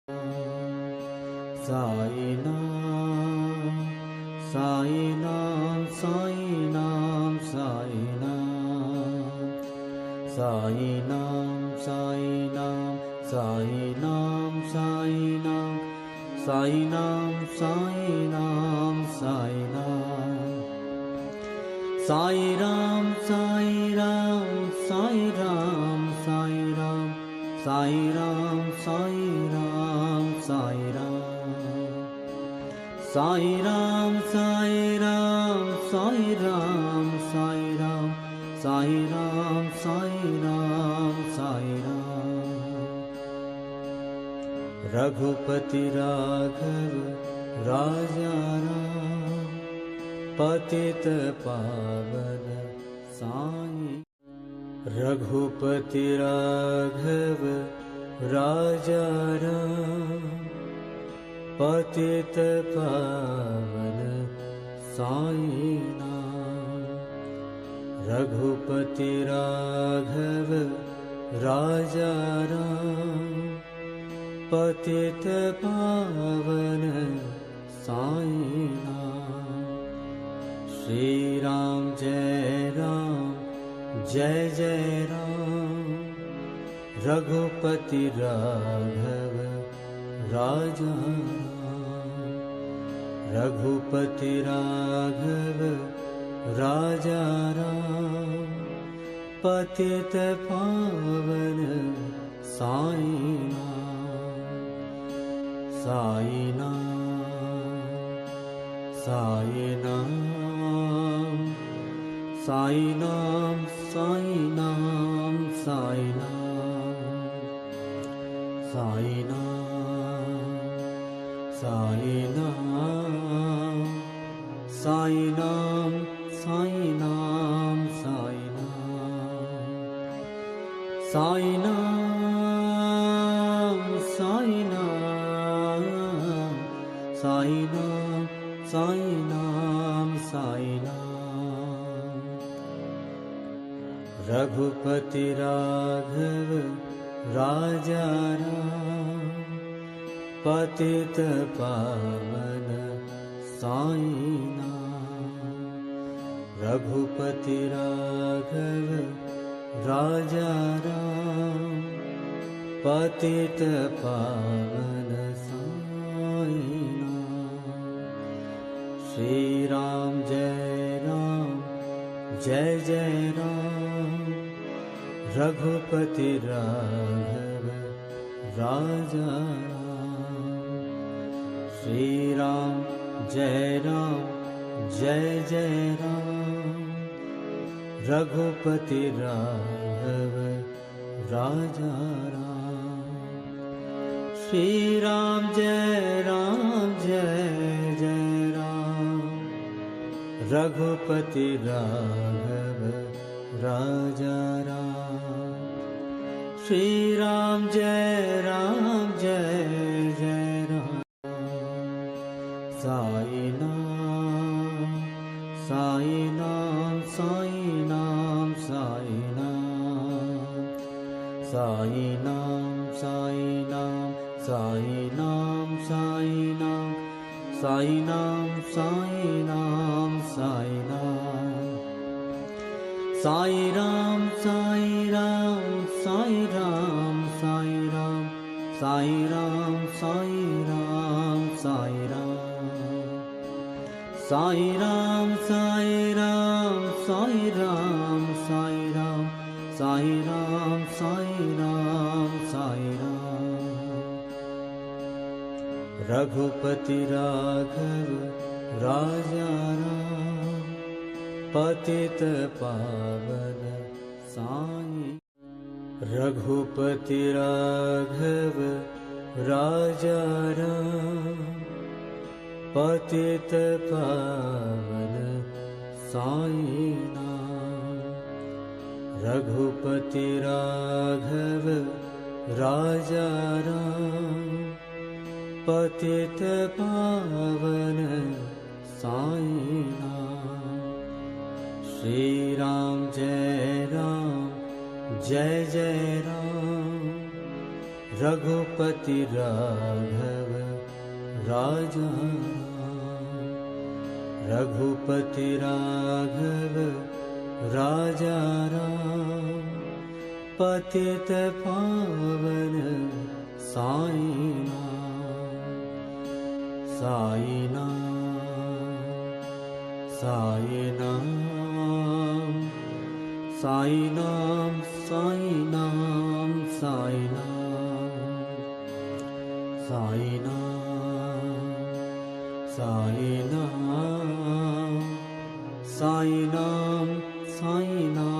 Sai Nam, Sai Nam, Sai Nam, Sai Nam, Sai Nam, Sai Nam, Sai Nam, Sai Nam, Sai Nam, Sai Nam, Sai Nam, Sai Ram, Sai Ram, Sai Ram, Sai Ram, Sai Ram, Sai Ram, Sai Ram, Sai Ram, Sai Ram, Sai Ram, Sai Ram, Sai Ram, Sai Ram, Sai Ram, Raghupati Raghav Raja Ram, Patita Pavana Sai. Raghupati Raghav Raja Ram, Patita Pavana Sai Nam. Raghupati Raghav Raja Ram, Patita Pavana Sai Nam. Shri Ram Jai Ram, Jai Jai Ram, Raghupati Raghav Raja Ram, Raghupati Raghav Raja Ram, Patita Pavana Sai Nam. Sai Nam, Sai Nam, Sai Nam, Sai Nam, Sai Nam, Sai Nam, Sai Nam, Sai Nam, Sai Nam, Sai Nam, Sai Nam, Sai Nam, Sai Nam, Sai Nam, Sai Nam. Raghupati Raghav Raja Ram, Patita Pavana Sai Nam. Raghupati Raghav Raja Ram, Patita Pavana Sai Nam. Shri Ram Jai Ram, Jai Jai Ram, Raghupati Raghav Raja Ram. Shri Ram Jai Ram, Jai Jai Ram, Raghupati Raghav Raja Ram. Shri Ram Jai Ram, Jai Jai Ram, Raghupati Raghav Raja Ram. Shri Ram Jai Ram, Jai Jai Ram. Sai Nam, Sai Nam, Sai Nam, Sai Nam, Sai Nam, Sai Nam, Sai Nam, Sai Nam, Sai Nam, Sai Nam, Sai Nam, Sai Ram, Sai Ram, Sai Ram, Sai Ram, Sai Ram, Sai Ram, Sai Ram, Sai Ram, Sai Ram, Sai Ram, Sai Ram, Sai Ram, Sai Ram, Sai Ram. Raghupati Raghav Raja Ram, Patita Pavana Sai. Raghupati Raghav Raja Ram, Patita Pavana Sai Nam. Raghupati Raghav Raja Ram, Patita Pavana Sai Nam. Shri Ram Jai Ram, Jai Jai Ram, Raghupati Raghava राजा राम। रघुपति राघव राजा राम, पतित पावन साई नाम। साई नाम, साई नाम, साई नाम, साई नाम, साई नाम, साई नाम, साई नाम, साई नाम, साई नाम।